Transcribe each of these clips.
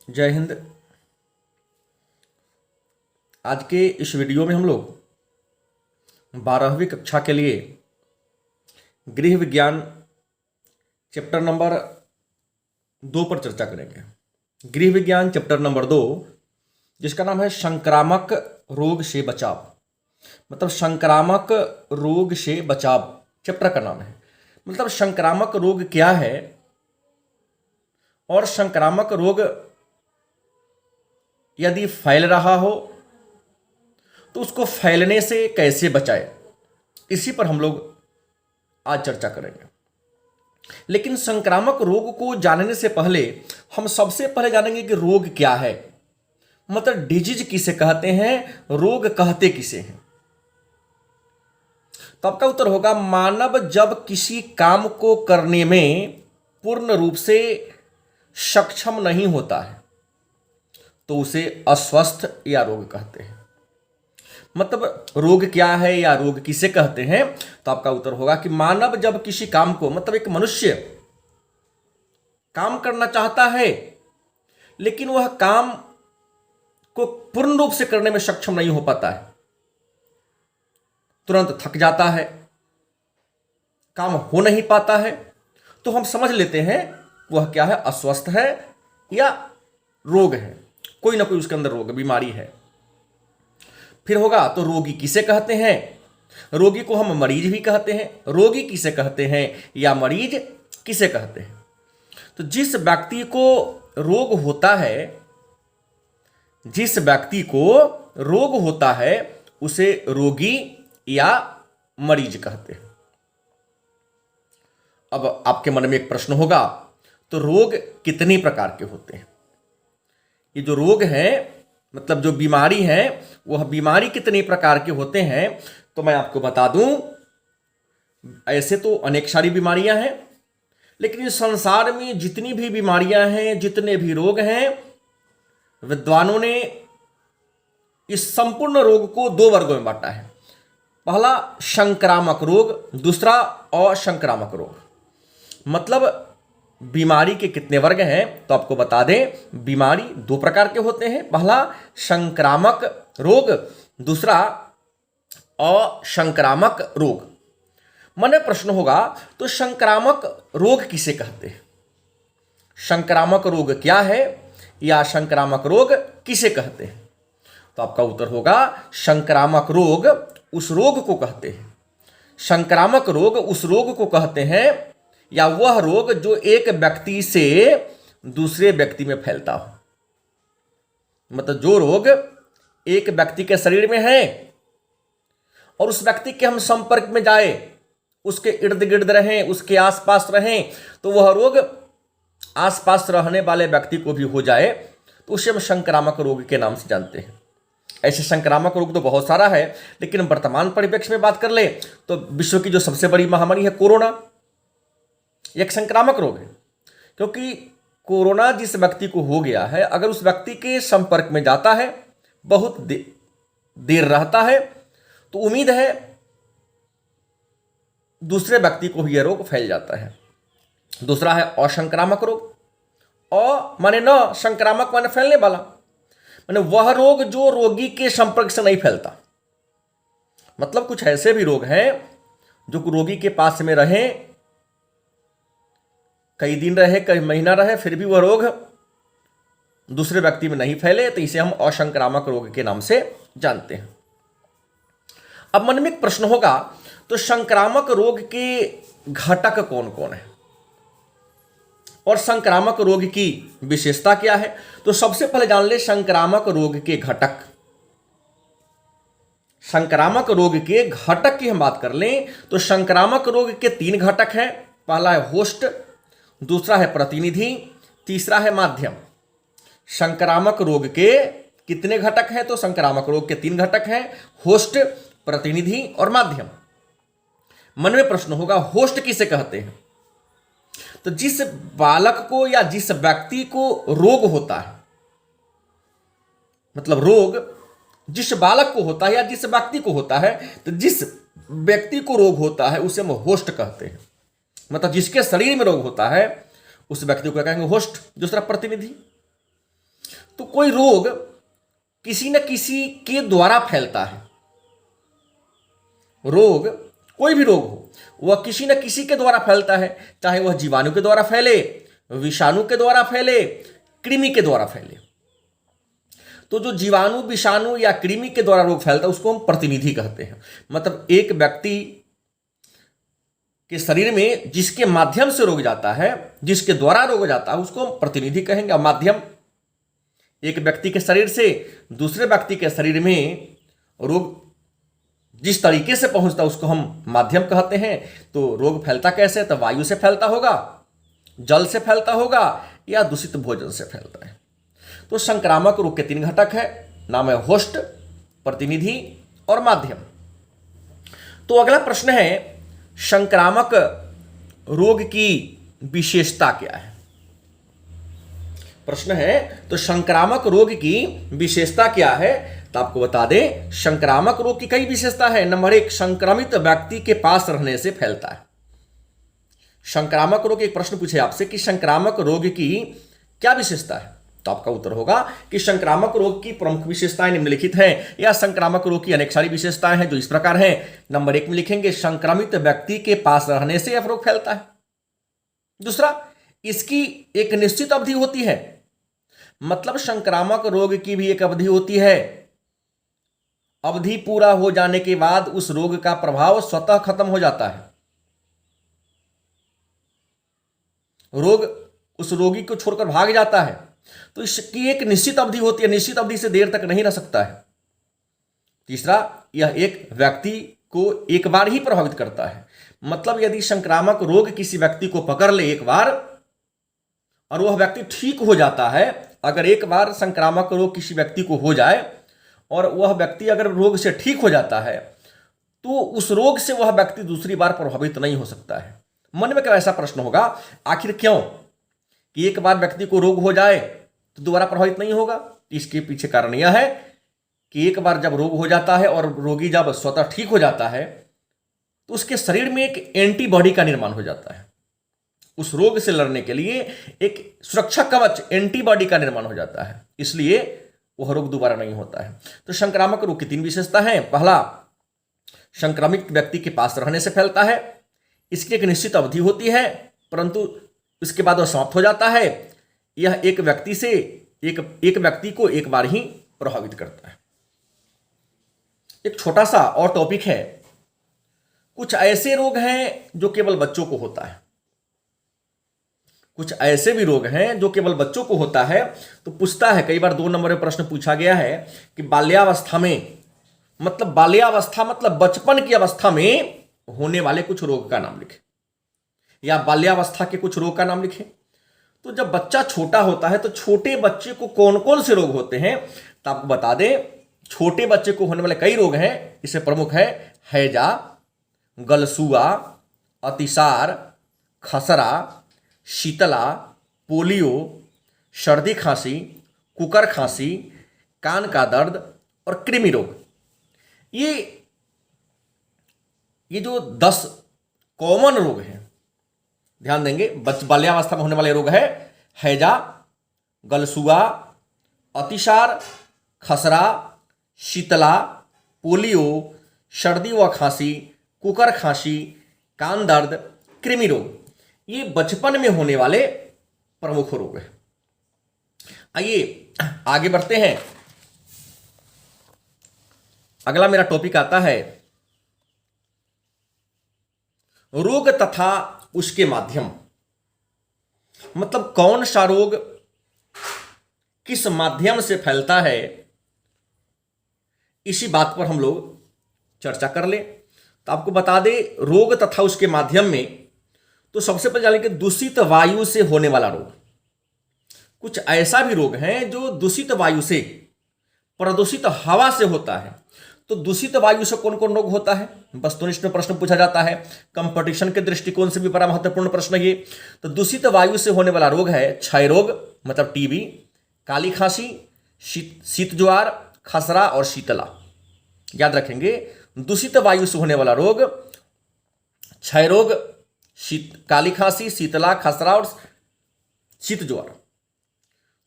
जय हिंद। आज के इस वीडियो में हम लोग 12वीं कक्षा के लिए गृह विज्ञान चैप्टर नंबर 2 पर चर्चा करेंगे। गृह विज्ञान चैप्टर नंबर 2, जिसका नाम है संक्रामक रोग से बचाव, मतलब संक्रामक रोग से बचाव चैप्टर का नाम है। मतलब संक्रामक रोग क्या है और संक्रामक रोग यदि फैल रहा हो तो उसको फैलने से कैसे बचाए, इसी पर हम लोग आज चर्चा करेंगे। लेकिन संक्रामक रोग को जानने से पहले हम सबसे पहले जानेंगे कि रोग क्या है, मतलब डिजीज किसे कहते हैं, रोग कहते किसे हैं। तो आपका उत्तर होगा, मानव जब किसी काम को करने में पूर्ण रूप से सक्षम नहीं होता है तो उसे अस्वस्थ या रोग कहते हैं। मतलब रोग क्या है या रोग किसे कहते हैं, तो आपका उत्तर होगा कि मानव जब किसी काम को, मतलब एक मनुष्य काम करना चाहता है लेकिन वह काम को पूर्ण रूप से करने में सक्षम नहीं हो पाता है, तुरंत थक जाता है, काम हो नहीं पाता है, तो हम समझ लेते हैं वह क्या है, अस्वस्थ है या रोग है, कोई ना कोई उसके अंदर रोग बीमारी है। फिर होगा तो रोगी किसे कहते हैं, रोगी को हम मरीज भी कहते हैं। रोगी किसे कहते हैं या मरीज किसे कहते हैं, तो जिस व्यक्ति को रोग होता है, जिस व्यक्ति को रोग होता है उसे रोगी या मरीज कहते हैं। अब आपके मन में एक प्रश्न होगा, तो रोग कितने प्रकार के होते हैं, ये जो रोग है मतलब जो बीमारी है वह बीमारी कितने प्रकार के होते हैं। तो मैं आपको बता दूं, ऐसे तो अनेक सारी बीमारियां हैं, लेकिन इस संसार में जितनी भी बीमारियां हैं, जितने भी रोग हैं, विद्वानों ने इस संपूर्ण रोग को 2 वर्गों में बांटा है। पहला संक्रामक रोग, दूसरा असंक्रामक रोग। मतलब बीमारी के कितने वर्ग हैं, तो आपको बता दें, बीमारी 2 प्रकार के होते हैं। पहला संक्रामक रोग, दूसरा असंक्रामक रोग। मन में प्रश्न होगा, तो संक्रामक रोग किसे कहते हैं, संक्रामक रोग क्या है या संक्रामक रोग किसे कहते हैं। तो आपका उत्तर होगा, संक्रामक रोग उस रोग को कहते हैं, संक्रामक रोग उस रोग को कहते हैं या वह रोग जो एक व्यक्ति से दूसरे व्यक्ति में फैलता हो। मतलब जो रोग एक व्यक्ति के शरीर में है और उस व्यक्ति के हम संपर्क में जाए, उसके इर्द गिर्द रहें, उसके आसपास रहें, तो वह रोग आसपास रहने वाले व्यक्ति को भी हो जाए तो उसे हम संक्रामक रोग के नाम से जानते हैं। ऐसे संक्रामक रोग तो बहुत सारा है, लेकिन वर्तमान परिप्रेक्ष्य में बात कर ले तो विश्व की जो सबसे बड़ी महामारी है कोरोना, एक संक्रामक रोग है। क्योंकि कोरोना जिस व्यक्ति को हो गया है, अगर उस व्यक्ति के संपर्क में जाता है, बहुत देर रहता है, तो उम्मीद है दूसरे व्यक्ति को भी यह रोग फैल जाता है। दूसरा है असंक्रामक रोग। माने न संक्रामक माने फैलने वाला, माने वह रोग जो रोगी के संपर्क से नहीं फैलता। मतलब कुछ ऐसे भी रोग हैं जो रोगी के पास में रहे, कई दिन रहे, कई महीना रहे, फिर भी वह रोग दूसरे व्यक्ति में नहीं फैले, तो इसे हम असंक्रामक रोग के नाम से जानते हैं। अब मन में एक प्रश्न होगा, तो संक्रामक रोग के घटक कौन कौन है और संक्रामक रोग की विशेषता क्या है। तो सबसे पहले जान ले संक्रामक रोग के घटक। संक्रामक रोग के घटक की हम बात कर लें तो संक्रामक रोग के 3 घटक हैं। पहला है होस्ट, दूसरा है प्रतिनिधि, तीसरा है माध्यम। संक्रामक रोग के कितने घटक हैं, तो संक्रामक रोग के 3 घटक हैं, होस्ट, प्रतिनिधि और माध्यम। मन में प्रश्न होगा, होस्ट किसे कहते हैं, तो जिस बालक को या जिस व्यक्ति को रोग होता है, मतलब रोग जिस बालक को होता है या जिस व्यक्ति को होता है, तो जिस व्यक्ति को रोग होता है उसे हम होस्ट कहते हैं। मतलब जिसके शरीर में रोग होता है उस व्यक्ति को क्या कहेंगे, होस्ट। दूसरा प्रतिनिधि, तो कोई रोग किसी न किसी के द्वारा फैलता है। रोग, कोई भी रोग हो, वह किसी न किसी के द्वारा फैलता है, चाहे वह जीवाणु के द्वारा फैले, विषाणु के द्वारा फैले, कृमि के द्वारा फैले। तो जो जीवाणु, विषाणु या कृमि के द्वारा रोग फैलता है उसको हम प्रतिनिधि कहते हैं। मतलब एक व्यक्ति के शरीर में जिसके माध्यम से रोग जाता है, जिसके द्वारा रोग जाता है, उसको हम प्रतिनिधि कहेंगे। और माध्यम, एक व्यक्ति के शरीर से दूसरे व्यक्ति के शरीर में रोग जिस तरीके से पहुंचता है उसको हम माध्यम कहते हैं। तो रोग फैलता कैसे? तो वायु से फैलता होगा, जल से फैलता होगा, या दूषित भोजन से फैलता है। तो संक्रामक रोग के 3 घटक है, नाम है होस्ट, प्रतिनिधि और माध्यम। तो अगला प्रश्न है, संक्रामक रोग की विशेषता क्या है? प्रश्न है, तो संक्रामक रोग की विशेषता क्या है? तो आपको बता दें, संक्रामक रोग की कई विशेषता है। नंबर 1, संक्रमित व्यक्ति के पास रहने से फैलता है। संक्रामक रोग, एक प्रश्न पूछे आपसे कि संक्रामक रोग की क्या विशेषता है, तो आपका उत्तर होगा कि संक्रामक रोग की प्रमुख विशेषताएं निम्नलिखित हैं, या संक्रामक रोग की अनेक सारी विशेषताएं हैं जो इस प्रकार हैं। नंबर 1 में लिखेंगे, संक्रमित व्यक्ति के पास रहने से यह रोग फैलता है। दूसरा, इसकी एक निश्चित अवधि होती है। मतलब संक्रामक रोग की भी एक अवधि होती है, अवधि पूरा हो जाने के बाद उस रोग का प्रभाव स्वतः खत्म हो जाता है। रोग उस रोगी को छोड़कर भाग जाता है। तो इसकी एक निश्चित अवधि होती है, निश्चित अवधि से देर तक नहीं रह सकता है। तीसरा, यह एक व्यक्ति को एक बार ही प्रभावित करता है। मतलब यदि संक्रामक रोग किसी व्यक्ति को पकड़ ले एक बार और वह व्यक्ति ठीक हो जाता है, अगर एक बार संक्रामक रोग किसी व्यक्ति को हो जाए और वह व्यक्ति अगर रोग से ठीक हो जाता है, तो उस रोग से वह व्यक्ति दूसरी बार प्रभावित नहीं हो सकता है। मन में क्या ऐसा प्रश्न होगा, आखिर क्यों कि एक बार व्यक्ति को रोग हो जाए तो दोबारा प्रभावित नहीं होगा? इसके पीछे कारण यह है कि एक बार जब रोग हो जाता है और रोगी जब स्वतः ठीक हो जाता है तो उसके शरीर में एक एंटीबॉडी का निर्माण हो जाता है। उस रोग से लड़ने के लिए एक सुरक्षा कवच, एंटीबॉडी का निर्माण हो जाता है, इसलिए वह रोग दोबारा नहीं होता है। तो संक्रामक रोग की 3 विशेषता हैं। पहला, संक्रमित व्यक्ति के पास रहने से फैलता है, इसकी एक निश्चित अवधि होती है, परंतु इसके बाद वह समाप्त हो जाता है। यह एक व्यक्ति को एक बार ही प्रभावित करता है। एक छोटा सा और टॉपिक है, कुछ ऐसे रोग हैं जो केवल बच्चों को होता है, कुछ ऐसे भी रोग हैं जो केवल बच्चों को होता है। तो पूछता है, कई बार 2 नंबर में प्रश्न पूछा गया है कि बाल्यावस्था में, मतलब बाल्यावस्था मतलब बचपन की अवस्था में होने वाले कुछ रोग का नाम लिखे, या बाल्यावस्था के कुछ रोग का नाम लिखे। तो जब बच्चा छोटा होता है तो छोटे बच्चे को कौन कौन से रोग होते हैं, तो आपको बता दें, छोटे बच्चे को होने वाले कई रोग हैं। इससे प्रमुख है हैजा, गलसुआ, अतिसार, खसरा, शीतला, पोलियो, सर्दी खांसी, कुकर खांसी, कान का दर्द और कृमि रोग। ये जो 10 कॉमन रोग हैं, ध्यान देंगे, बाल्यावस्था में होने वाले रोग है हैजा, गलसुआ, अतिसार, खसरा, शीतला, पोलियो, सर्दी व खांसी, कुकर खांसी, कान दर्द, कृमि रोग। ये बचपन में होने वाले प्रमुख रोग हैं। आइए आगे बढ़ते हैं। अगला मेरा टॉपिक आता है रोग तथा उसके माध्यम। मतलब कौन सा रोग किस माध्यम से फैलता है, इसी बात पर हम लोग चर्चा कर लें। तो आपको बता दें, रोग तथा उसके माध्यम में तो सबसे पहले जानेंगे दूषित वायु से होने वाला रोग। कुछ ऐसा भी रोग है जो दूषित वायु से, प्रदूषित हवा से होता है। तो दूषित वायु से कौन कौन रोग होता है, वस्तुनिष्ठ में प्रश्न पूछा जाता है, कंपटीशन के दृष्टिकोण से भी बड़ा महत्वपूर्ण प्रश्न ये। तो दूषित वायु से होने वाला रोग है क्षय रोग, मतलब टीबी, काली खांसी, शीत ज्वार, खसरा और शीतला। याद रखेंगे, दूषित वायु से होने वाला रोग क्षय रोग, काली खांसी, शीतला, खसरा और शीत ज्वार।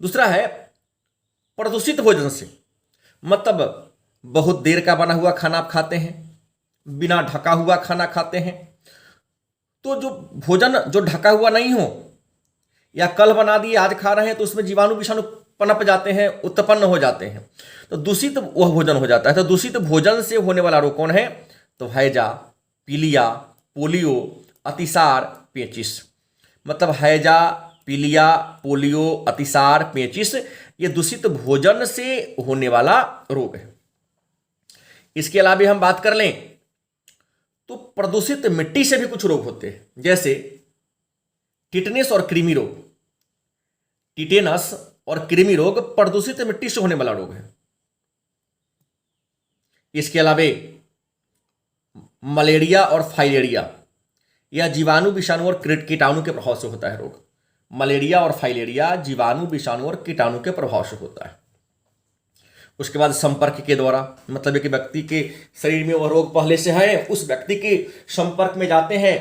दूसरा है प्रदूषित भोजन से मतलब बहुत देर का बना हुआ खाना आप खाते हैं, बिना ढका हुआ खाना खाते हैं, तो जो भोजन जो ढका हुआ नहीं हो या कल बना दिए आज खा रहे हैं तो उसमें जीवाणु विषाणु पनप जाते हैं, उत्पन्न हो जाते हैं, तो दूषित वह भोजन हो जाता है। तो दूषित भोजन से होने वाला रोग कौन है? तो हैजा, पीलिया, पोलियो, अतिसार, पेचिस। मतलब हैजा, पीलिया, पोलियो, अतिसार, पेचिस ये दूषित भोजन से होने वाला रोग है। इसके अलावा हम बात कर लें तो प्रदूषित मिट्टी से भी कुछ रोग होते हैं, जैसे टिटनेस और कृमि रोग। टिटेनस और कृमि रोग प्रदूषित मिट्टी से होने वाला रोग है। इसके अलावा मलेरिया और फाइलेरिया यह जीवाणु विषाणु और कीटाणु के प्रभाव से होता है रोग। मलेरिया और फाइलेरिया जीवाणु विषाणु और कीटाणु के प्रभाव से होता है। उसके बाद संपर्क के द्वारा, मतलब एक व्यक्ति के शरीर में वह रोग पहले से है, उस व्यक्ति के संपर्क में जाते हैं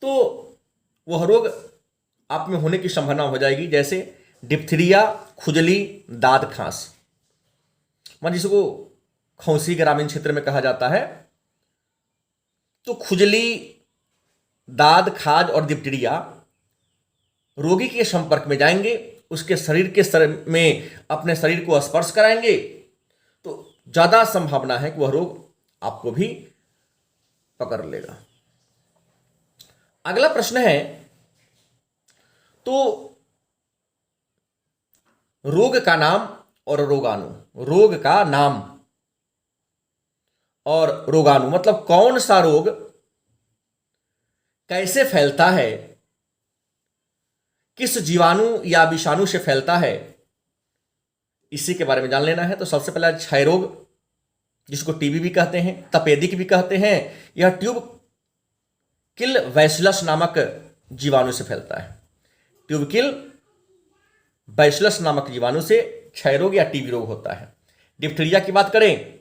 तो वह रोग आप में होने की संभावना हो जाएगी, जैसे डिप्थीरिया, खुजली, दाद खांस। मान जिसको खौंसी ग्रामीण क्षेत्र में कहा जाता है, तो खुजली, दाद, खाज और डिप्थीरिया रोगी के संपर्क में जाएंगे, उसके शरीर के में अपने शरीर को स्पर्श कराएंगे तो ज्यादा संभावना है कि वह रोग आपको भी पकड़ लेगा। अगला प्रश्न है, तो रोग का नाम और रोगाणु। रोग का नाम और रोगाणु मतलब कौन सा रोग कैसे फैलता है, किस जीवाणु या विषाणु से फैलता है, इसी के बारे में जान लेना है। तो सबसे पहला क्षय रोग, जिसको टीबी भी कहते हैं, तपेदिक भी कहते हैं, यह ट्यूब किल बैसिलस नामक जीवाणु से फैलता है। ट्यूबकिल बैसिलस नामक जीवाणु से क्षय रोग या टीबी रोग होता है। डिप्थीरिया की बात करें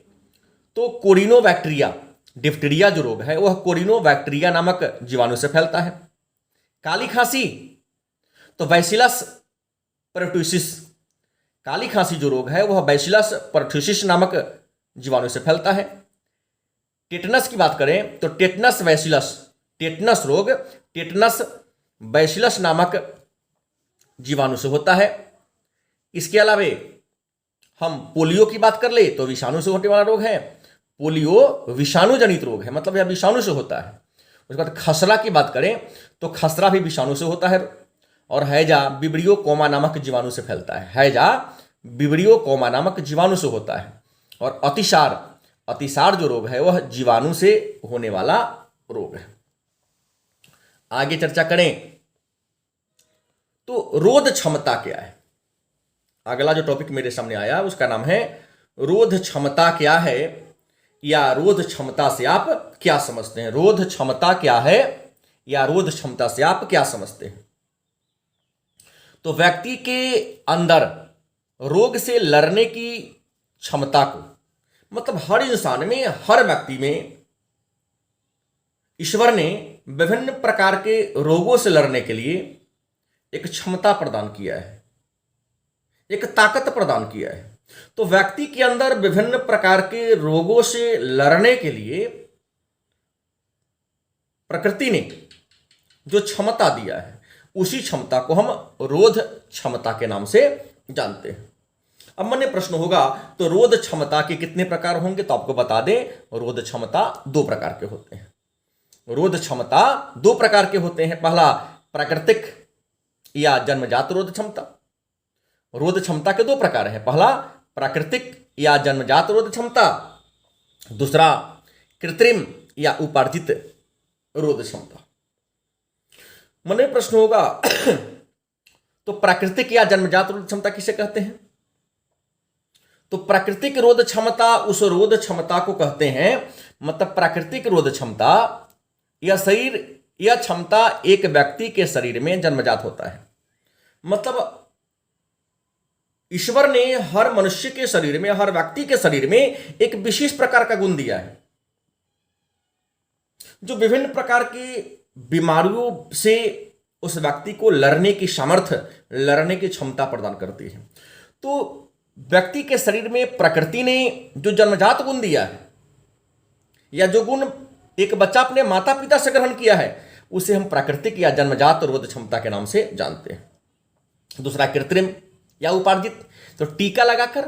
तो कोरिनोबैक्टीरिया, डिप्थीरिया जो रोग है वह कोरिनोबैक्टीरिया नामक जीवाणु से फैलता है। काली खांसी तो बैसिलस परट्यूसिस, काली खांसी जो रोग है वह बैसिलस परट्यूसिस नामक जीवाणु से फैलता है। टेटनस की बात करें तो टेटनस बैसिलस, टेटनस रोग टेटनस बैसिलस नामक जीवाणु से होता है। इसके अलावा हम पोलियो की बात कर ले तो विषाणु से होने वाला रोग है। पोलियो विषाणु जनित रोग है, मतलब यह विषाणु से होता है। उसके बाद खसरा की बात करें तो खसरा भी विषाणु से होता है। और हैजा विब्रियो कोमा नामक जीवाणु से फैलता है। हैजा विब्रियो कोमा नामक जीवाणु से होता है। और अतिसार, अतिसार जो रोग है वह जीवाणु से होने वाला रोग है। आगे चर्चा करें तो रोध क्षमता क्या है। अगला जो टॉपिक मेरे सामने आया उसका नाम है रोध क्षमता क्या है, या रोध क्षमता से आप क्या समझते हैं। रोध क्षमता क्या है या रोध क्षमता से आप क्या समझते हैं। तो व्यक्ति के अंदर रोग से लड़ने की क्षमता को, मतलब हर इंसान में, हर व्यक्ति में ईश्वर ने विभिन्न प्रकार के रोगों से लड़ने के लिए एक क्षमता प्रदान किया है, एक ताकत प्रदान किया है। तो व्यक्ति के अंदर विभिन्न प्रकार के रोगों से लड़ने के लिए प्रकृति ने जो क्षमता दिया है उसी क्षमता को हम रोध क्षमता के नाम से जानते हैं। अब मन में प्रश्न होगा तो रोध क्षमता के कितने प्रकार होंगे, तो आपको बता दें रोध क्षमता दो प्रकार के होते हैं। रोध क्षमता दो प्रकार के होते हैं। पहला प्राकृतिक या जन्मजात रोध क्षमता। रोध क्षमता के दो प्रकार हैं, पहला प्राकृतिक या जन्मजात रोध क्षमता, दूसरा कृत्रिम या उपार्जित रोध क्षमता। मन में प्रश्न होगा तो प्राकृतिक या जन्मजात रोध क्षमता किसे कहते हैं। तो प्राकृतिक रोध क्षमता उस रोध क्षमता को कहते हैं, मतलब प्राकृतिक रोध क्षमता यह क्षमता एक व्यक्ति के शरीर में जन्मजात होता है। मतलब ईश्वर ने हर मनुष्य के शरीर में, हर व्यक्ति के शरीर में एक विशेष प्रकार का गुण दिया है जो विभिन्न प्रकार की बीमारियों से उस व्यक्ति को लड़ने की सामर्थ्य, लड़ने की क्षमता प्रदान करती है। तो व्यक्ति के शरीर में प्रकृति ने जो जन्मजात गुण दिया है या जो गुण एक बच्चा अपने माता पिता से ग्रहण किया है उसे हम प्राकृतिक या जन्मजात रोध क्षमता के नाम से जानते हैं। दूसरा कृत्रिम या उपार्जित, तो टीका लगाकर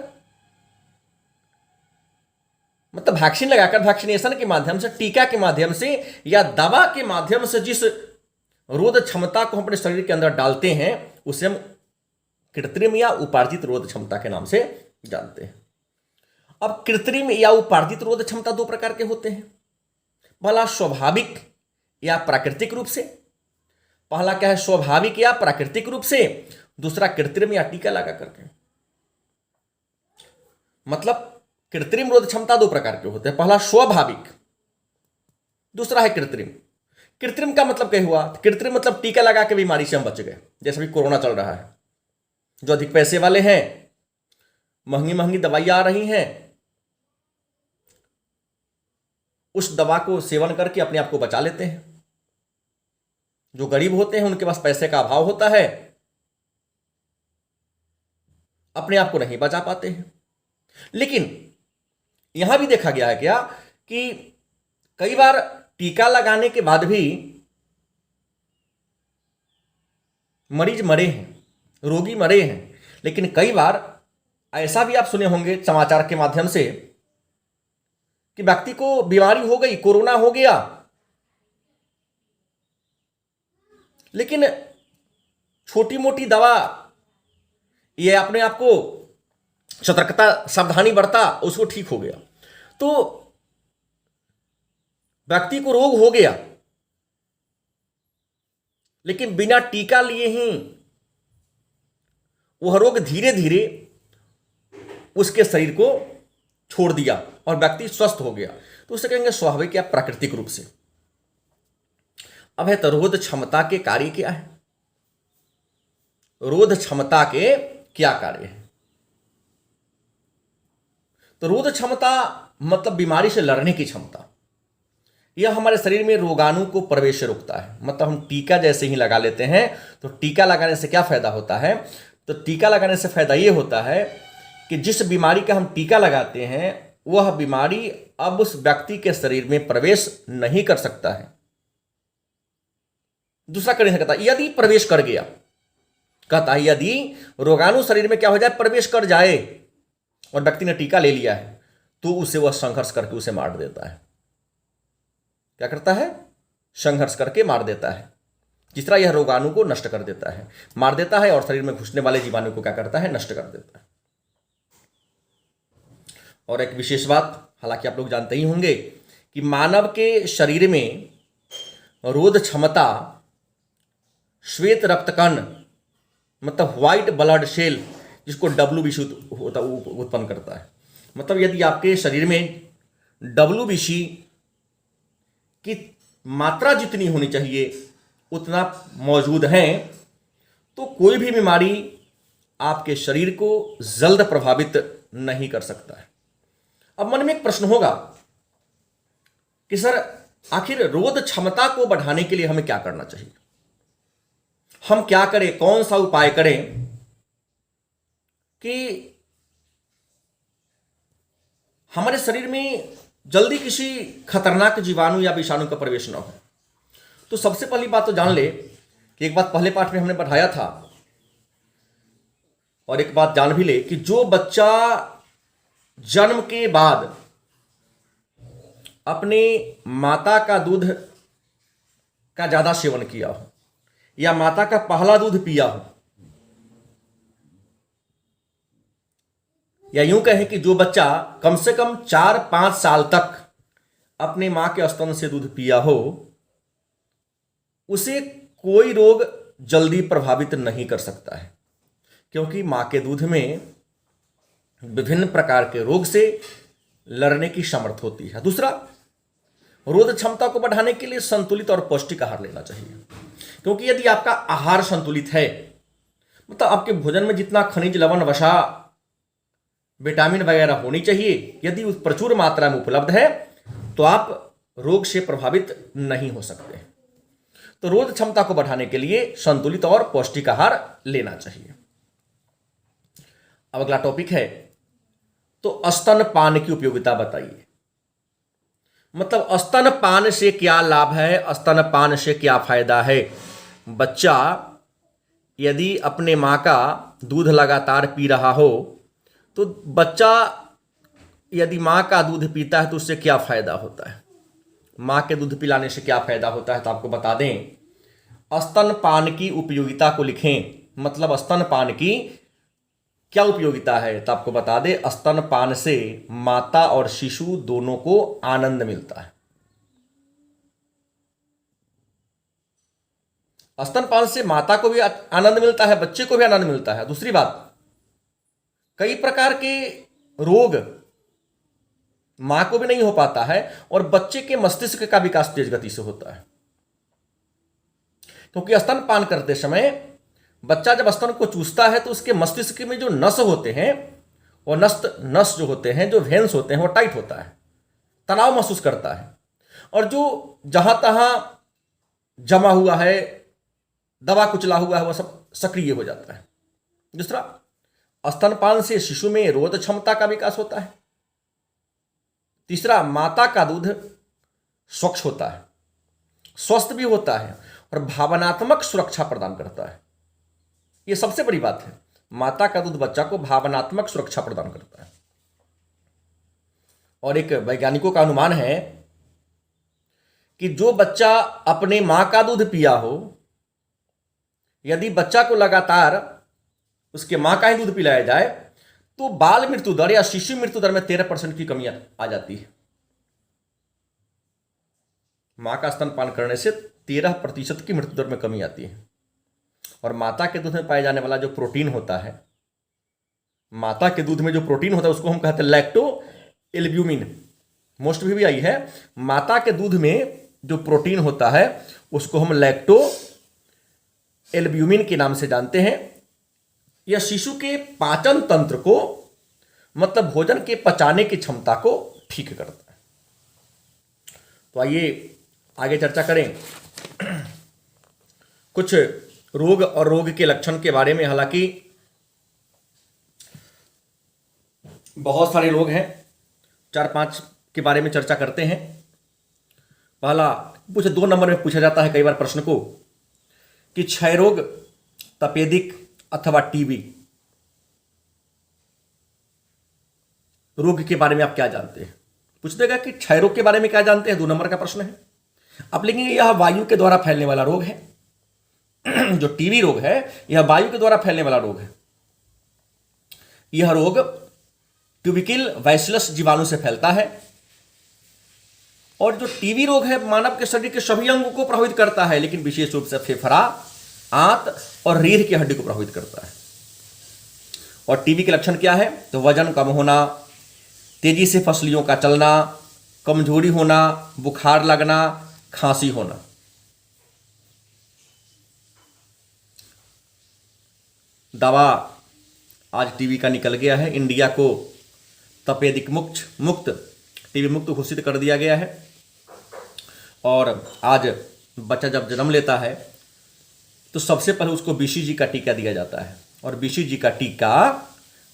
मतलब वैक्सीन लगाकर, वैक्सीनेशन के माध्यम से, टीका के माध्यम से या दवा के माध्यम से जिस रोध क्षमता को हम अपने शरीर के अंदर डालते हैं उसे हम कृत्रिम या उपार्जित रोध क्षमता के नाम से जानते हैं। अब कृत्रिम या उपार्जित रोध क्षमता दो प्रकार के होते हैं। पहला स्वाभाविक या प्राकृतिक रूप से, पहला क्या है, स्वाभाविक या प्राकृतिक रूप से, दूसरा कृत्रिम या टीका लगा करके। मतलब कृत्रिम रोध क्षमता दो प्रकार के होते हैं, पहला स्वाभाविक, दूसरा है कृत्रिम। कृत्रिम का मतलब क्या हुआ, कृत्रिम मतलब टीका लगा के बीमारी से हम बच गए। जैसे भी कोरोना चल रहा है, जो अधिक पैसे वाले हैं, महंगी महंगी दवाइयां आ रही हैं, उस दवा को सेवन करके अपने आप को बचा लेते हैं। जो गरीब होते हैं उनके पास पैसे का अभाव होता है, अपने आप को नहीं बचा पाते हैं। लेकिन यहां भी देखा गया है क्या कि कई बार टीका लगाने के बाद भी मरीज मरे हैं, रोगी मरे हैं। लेकिन कई बार ऐसा भी आप सुने होंगे समाचार के माध्यम से कि व्यक्ति को बीमारी हो गई, कोरोना हो गया, लेकिन छोटी मोटी दवा, ये अपने आप को सतर्कता सावधानी बरता, उसको ठीक हो गया। तो व्यक्ति को रोग हो गया, लेकिन बिना टीका लिए ही वह रोग धीरे धीरे उसके शरीर को छोड़ दिया और व्यक्ति स्वस्थ हो गया, तो उसे कहेंगे स्वाभाविक या प्राकृतिक रूप से। अब है तो रोध क्षमता के कार्य क्या है, रोध क्षमता के क्या कार्य है। तो रोध क्षमता मतलब बीमारी से लड़ने की क्षमता। यह हमारे शरीर में रोगाणु को प्रवेश से रोकता है। मतलब हम टीका जैसे ही लगा लेते हैं, तो टीका लगाने से क्या फायदा होता है, तो टीका लगाने से फायदा यह होता है कि जिस बीमारी का हम टीका लगाते हैं वह बीमारी अब उस व्यक्ति के शरीर में प्रवेश नहीं कर सकता है, दूसरा कर नहीं सकता। यदि प्रवेश कर गया, कहता है यदि रोगाणु शरीर में क्या हो जाए, प्रवेश कर जाए, और व्यक्ति ने टीका ले लिया है, तो उसे वह संघर्ष करके उसे मार देता है। क्या करता है, संघर्ष करके मार देता है। जिस तरह यह रोगाणु को नष्ट कर देता है, मार देता है, और शरीर में घुसने वाले जीवाणु को क्या करता है, नष्ट कर देता है। और एक विशेष बात, हालांकि आप लोग जानते ही होंगे कि मानव के शरीर में रोध क्षमता श्वेत रक्तकण मतलब व्हाइट ब्लड सेल, जिसको WBC उत्पन्न करता है। मतलब यदि आपके शरीर में WBC की मात्रा जितनी होनी चाहिए उतना मौजूद है, तो कोई भी बीमारी आपके शरीर को जल्द प्रभावित नहीं कर सकता है। अब मन में एक प्रश्न होगा कि सर आखिर रोध क्षमता को बढ़ाने के लिए हमें क्या करना चाहिए, हम क्या करें, कौन सा उपाय करें कि हमारे शरीर में जल्दी किसी खतरनाक जीवाणु या विषाणु का प्रवेश न हो। तो सबसे पहली बात तो जान ले कि एक बात पहले पाठ में हमने पढ़ाया था, और एक बात जान भी ले कि जो बच्चा जन्म के बाद अपने माता का दूध का ज्यादा सेवन किया हो या माता का पहला दूध पिया हो, या यूं कहें कि जो बच्चा कम से कम 4-5 साल तक अपने मां के स्तन से दूध पिया हो, उसे कोई रोग जल्दी प्रभावित नहीं कर सकता है, क्योंकि मां के दूध में विभिन्न प्रकार के रोग से लड़ने की समर्थ होती है। दूसरा, रोग क्षमता को बढ़ाने के लिए संतुलित और पौष्टिक आहार लेना चाहिए, क्योंकि यदि आपका आहार संतुलित है, मतलब आपके भोजन में जितना खनिज, लवण, वसा, विटामिन वगैरह होनी चाहिए, यदि उस प्रचुर मात्रा में उपलब्ध है, तो आप रोग से प्रभावित नहीं हो सकते। तो रोग क्षमता को बढ़ाने के लिए संतुलित और पौष्टिक आहार लेना चाहिए। अब अगला टॉपिक है, तो स्तनपान की उपयोगिता बताइए। मतलब स्तनपान से क्या लाभ है, स्तनपान से क्या फायदा है। बच्चा यदि अपने माँ का दूध लगातार पी रहा हो, तो बच्चा यदि माँ का दूध पीता है तो उससे क्या फायदा होता है, माँ के दूध पिलाने से क्या फायदा होता है। तो आपको बता दें, स्तनपान की उपयोगिता को लिखें, मतलब स्तनपान की क्या उपयोगिता है। तो आपको बता दें, स्तनपान से माता और शिशु दोनों को आनंद मिलता है। स्तनपान से माता को भी आनंद मिलता है, बच्चे को भी आनंद मिलता है। दूसरी बात, कई प्रकार के रोग मां को भी नहीं हो पाता है और बच्चे के मस्तिष्क का विकास तेज गति से होता है, क्योंकि स्तनपान करते समय बच्चा जब स्तन को चूसता है तो उसके मस्तिष्क में जो नस होते हैं, और नस जो होते हैं, जो वेन्स होते हैं, वो टाइट होता है, तनाव महसूस करता है, और जो जहां तहां जमा हुआ है, दबा कुचला हुआ है, वह सब सक्रिय हो जाता है। दूसरा, स्तनपान से शिशु में रोध क्षमता का विकास होता है। तीसरा, माता का दूध स्वच्छ होता है, स्वस्थ भी होता है और भावनात्मक सुरक्षा प्रदान करता है। यह सबसे बड़ी बात है, माता का दूध बच्चा को भावनात्मक सुरक्षा प्रदान करता है। और एक वैज्ञानिकों का अनुमान है कि जो बच्चा अपने मां का दूध पिया हो, यदि बच्चा को लगातार उसके मां का ही दूध पिलाया जाए तो बाल मृत्यु दर या शिशु मृत्यु दर में 13% की कमी आ जाती है। मां का स्तनपान करने से 13% की मृत्यु दर में कमी आती है। और माता के दूध में पाए जाने वाला जो प्रोटीन होता है, माता के दूध में जो प्रोटीन होता है उसको हम कहते हैं लैक्टो एल्ब्यूमिन। मोस्ट भी आई है, माता के दूध में जो प्रोटीन होता है उसको हम लैक्टो एल्ब्यूमिन के नाम से जानते हैं। यह शिशु के पाचन तंत्र को, मतलब भोजन के पचाने की क्षमता को ठीक करता है। तो आइए आगे चर्चा करें कुछ रोग और रोग के लक्षण के बारे में। हालांकि बहुत सारे रोग हैं, 4-5 के बारे में चर्चा करते हैं। पहला 2 नंबर में पूछा जाता है कई बार प्रश्न को कि क्षय रोग, तपेदिक अथवा टीबी रोग के बारे में आप क्या जानते हैं। पूछ देगा कि क्षय रोग के बारे में क्या जानते हैं, 2 नंबर का प्रश्न है। आप लिखेंगे यह वायु के द्वारा फैलने वाला रोग है। जो टीबी रोग है यह वायु के द्वारा फैलने वाला रोग है। यह रोग ट्यूबिकिल बैसिलस जीवाणु से फैलता है। और जो टीबी रोग है मानव के शरीर के सभी अंगों को प्रभावित करता है, लेकिन विशेष रूप से फेफड़ा, आंत और रीढ़ की हड्डी को प्रभावित करता है। और टीबी के लक्षण क्या है, तो वजन कम होना, तेजी से फसलियों का चलना, कमजोरी होना, बुखार लगना, खांसी होना। दवा आज टीबी का निकल गया है, इंडिया को तपेदिक मुक्त टीबी मुक्त घोषित कर दिया गया है। और आज बच्चा जब जन्म लेता है तो सबसे पहले उसको बीसीजी का टीका दिया जाता है, और बीसीजी का टीका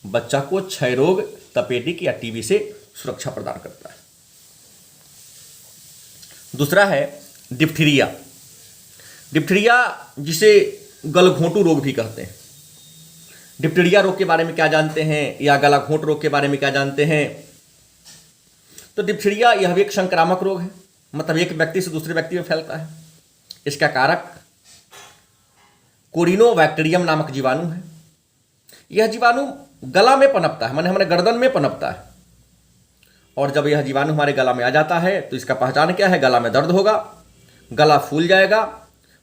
बच्चा को क्षय रोग, तपेदिक या टीबी से सुरक्षा प्रदान करता है। दूसरा है डिप्थीरिया। डिप्थीरिया जिसे गलघोंटू रोग भी कहते हैं। डिप्थीरिया रोग के बारे में क्या जानते हैं, या गलाघोंट रोग के बारे में क्या जानते हैं। तो डिप्थीरिया यह भी एक संक्रामक रोग है, मतलब एक व्यक्ति से दूसरे व्यक्ति में फैलता है। इसका कारक कोरिनोबैक्टीरियम नामक जीवाणु है। यह जीवाणु गला में पनपता है, माने हमारे गर्दन में पनपता है। और जब यह जीवाणु हमारे गला में आ जाता है तो इसका पहचान क्या है, गला में दर्द होगा, गला फूल जाएगा,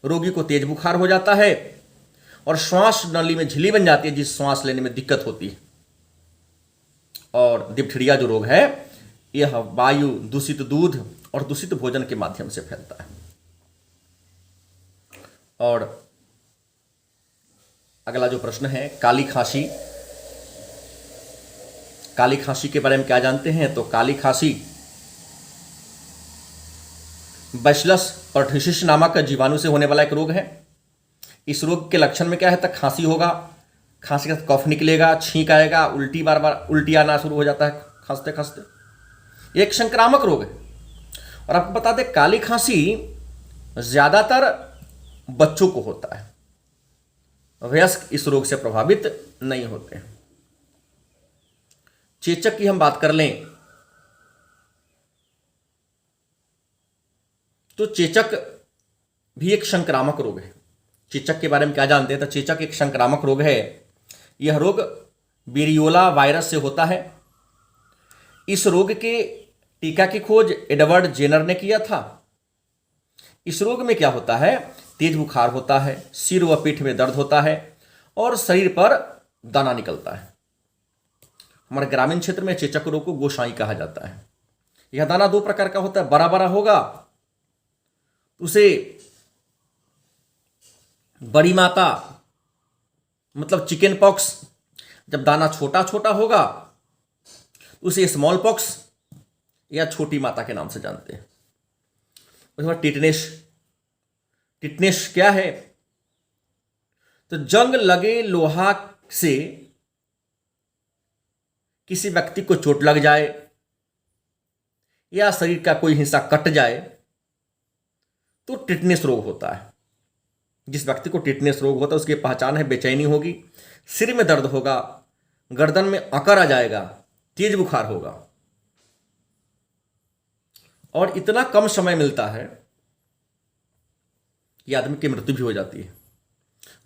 रोगी को तेज बुखार हो जाता है और श्वास नली में झिल्ली बन जाती है, जिस श्वास लेने में दिक्कत होती है। और डिप्थीरिया जो रोग है यह वायु, दूषित दूध और दूषित भोजन के माध्यम से फैलता है। और अगला जो प्रश्न है, काली खांसी। काली खांसी के बारे में क्या जानते हैं, तो काली खांसी बैसिलस परट्यूसिस नामक जीवाणु से होने वाला एक रोग है। इस रोग के लक्षण में क्या है, तक खांसी होगा, खांसी के साथ कफ निकलेगा, छींक आएगा, उल्टी, बार बार उल्टी आना शुरू हो जाता है खांसते खांसते। ये एक संक्रामक रोग है। और आपको बता दें, काली खांसी ज़्यादातर बच्चों को होता है, वयस्क इस रोग से प्रभावित नहीं होते हैं। चेचक की हम बात कर लें तो चेचक भी एक संक्रामक रोग है। चेचक के बारे में क्या जानते हैं? तो चेचक एक संक्रामक रोग है। यह रोग वेरियोला वायरस से होता है। इस रोग के टीका की खोज एडवर्ड जेनर ने किया था। इस रोग में क्या होता है? तेज बुखार होता है, सिर व पीठ में दर्द होता है और शरीर पर दाना निकलता है। हमारे ग्रामीण क्षेत्र में चेचक रोग को गोसाई कहा जाता है। यह दाना दो प्रकार का होता है। बड़ा बड़ा होगा उसे बड़ी माता मतलब चिकन पॉक्स, जब दाना छोटा छोटा होगा उसे स्मॉल पॉक्स या छोटी माता के नाम से जानते हैं। उसके बाद टिटनेस। टिटनेस क्या है? तो जंग लगे लोहा से किसी व्यक्ति को चोट लग जाए या शरीर का कोई हिस्सा कट जाए तो टिटनेस रोग होता है। जिस व्यक्ति को टिटनेस रोग होता है उसकी पहचान है बेचैनी होगी, सिर में दर्द होगा, गर्दन में अकड़ आ जाएगा, तेज बुखार होगा और इतना कम समय मिलता है कि आदमी की मृत्यु भी हो जाती है।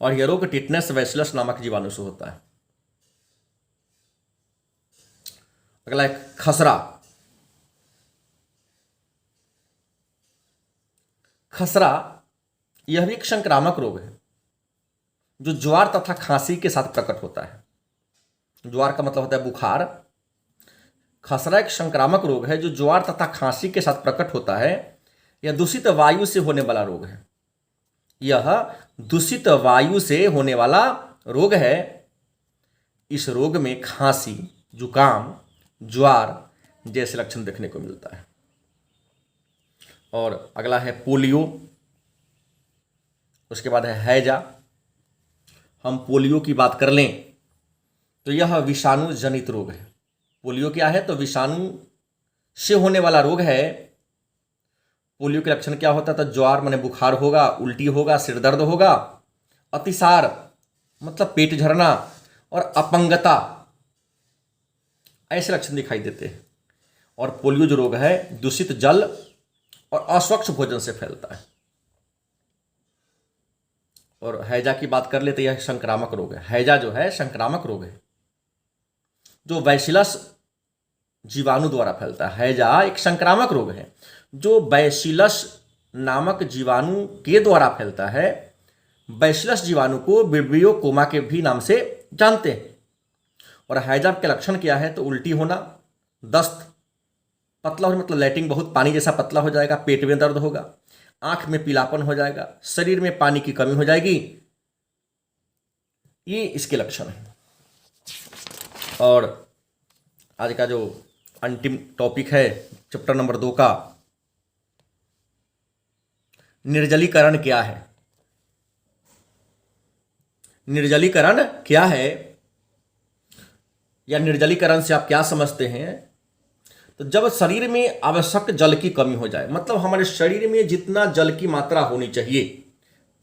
और यह रोग टिटनेस बैसिलस नामक जीवाणु से होता है। अगला है खसरा। खसरा यह भी एक संक्रामक रोग है जो ज्वार तथा खांसी के साथ प्रकट होता है। ज्वार का मतलब होता है बुखार। खसरा एक संक्रामक रोग है जो ज्वार तथा खांसी के साथ प्रकट होता है। यह दूषित वायु से होने वाला रोग है। यह दूषित वायु से होने वाला रोग है। इस रोग में खांसी, जुकाम, ज्वार जैसे लक्षण देखने को मिलता है। और अगला है पोलियो। उसके बाद है हैजा। हम पोलियो की बात कर लें तो यह विषाणु जनित रोग है। पोलियो क्या है? तो विषाणु से होने वाला रोग है। पोलियो के लक्षण क्या होता है? तो ज्वार माने बुखार होगा, उल्टी होगा, सिर दर्द होगा, अतिसार मतलब पेट झरना और अपंगता, ऐसे लक्षण दिखाई देते हैं। और पोलियो जो रोग है दूषित जल और अस्वच्छ भोजन से फैलता है। और हैजा की बात कर ले तो यह संक्रामक रोग है। हैजा जो है संक्रामक रोग है जो बैसिलस जीवाणु द्वारा फैलता है। हैजा एक संक्रामक रोग है जो बैसिलस नामक जीवाणु के द्वारा फैलता है। बैसिलस जीवाणु को विब्रियो कोमा के भी नाम से जानते हैं। और हैजा के लक्षण क्या है? तो उल्टी होना, दस्त, पतला होना मतलब लैट्रिन बहुत पानी जैसा पतला हो जाएगा, पेट में दर्द होगा, आंख में पीलापन हो जाएगा, शरीर में पानी की कमी हो जाएगी। ये इसके लक्षण हैं। और आज का जो अंतिम टॉपिक है चैप्टर नंबर 2 का, निर्जलीकरण क्या है? निर्जलीकरण क्या है या निर्जलीकरण से आप क्या समझते हैं? तो जब शरीर में आवश्यक जल की कमी हो जाए, मतलब हमारे शरीर में जितना जल की मात्रा होनी चाहिए,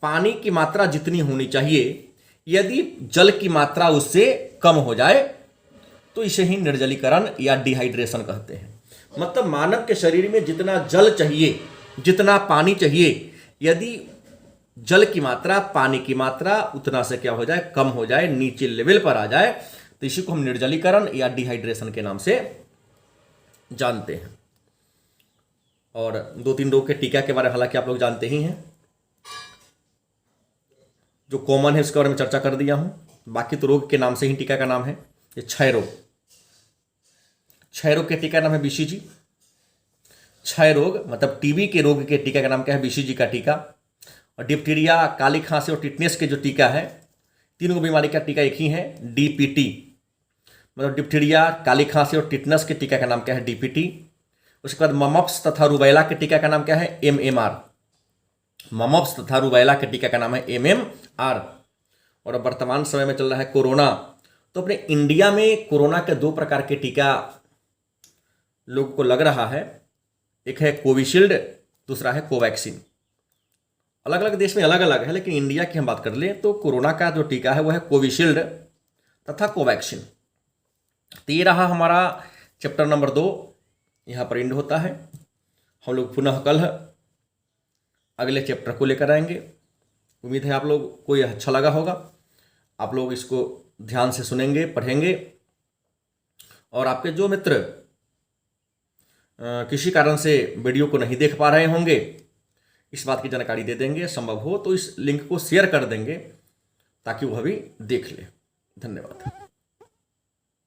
पानी की मात्रा जितनी होनी चाहिए, यदि जल की मात्रा उससे कम हो जाए तो इसे ही निर्जलीकरण या डिहाइड्रेशन कहते हैं। मतलब मानव के शरीर में जितना जल चाहिए, जितना पानी चाहिए, यदि जल की मात्रा, पानी की मात्रा उतना से क्या हो जाए, कम हो जाए, नीचे लेवल पर आ जाए, तो इसी को हम निर्जलीकरण या डिहाइड्रेशन के नाम से जानते हैं। और 2-3 रोग के टीका के बारे में हालांकि आप लोग जानते ही हैं। जो कॉमन है उसके बारे में चर्चा कर दिया हूं। बाकी तो रोग के नाम से ही टीका का नाम है। ये क्षय रोग, क्षय रोग के टीका का नाम है बीसीजी। क्षय रोग मतलब टीबी के रोग के टीका का नाम क्या है? बीसीजी का टीका। और डिप्थीरिया, काली खांसी और टिटनेस के जो टीका है, तीनों बीमारी का टीका एक ही है, डीपीटी। मतलब डिप्थीरिया, काली खांसी और टिटनेस के टीका का नाम क्या है? डीपीटी। उसके बाद ममप्स तथा रूबैला के टीका का नाम क्या है? एमएमआर। ममप्स तथा रूबैला के टीका का नाम है एमएमआर। और अब वर्तमान समय में चल रहा है कोरोना। तो अपने इंडिया में कोरोना के 2 प्रकार के टीका लोगों को लग रहा है, एक है कोविशील्ड, दूसरा है कोवैक्सीन। अलग अलग देश में अलग अलग है, लेकिन इंडिया की हम बात कर लें तो कोरोना का जो टीका है वह है कोविशील्ड तथा कोवैक्सीन। तो ये रहा हमारा चैप्टर नंबर 2, यहाँ पर एंड होता है। हम लोग पुनः कल अगले चैप्टर को लेकर आएंगे। उम्मीद है आप लोग को यह अच्छा लगा होगा, आप लोग इसको ध्यान से सुनेंगे, पढ़ेंगे, और आपके जो मित्र किसी कारण से वीडियो को नहीं देख पा रहे होंगे, इस बात की जानकारी दे देंगे, संभव हो तो इस लिंक को शेयर कर देंगे ताकि वह भी देख ले। धन्यवाद।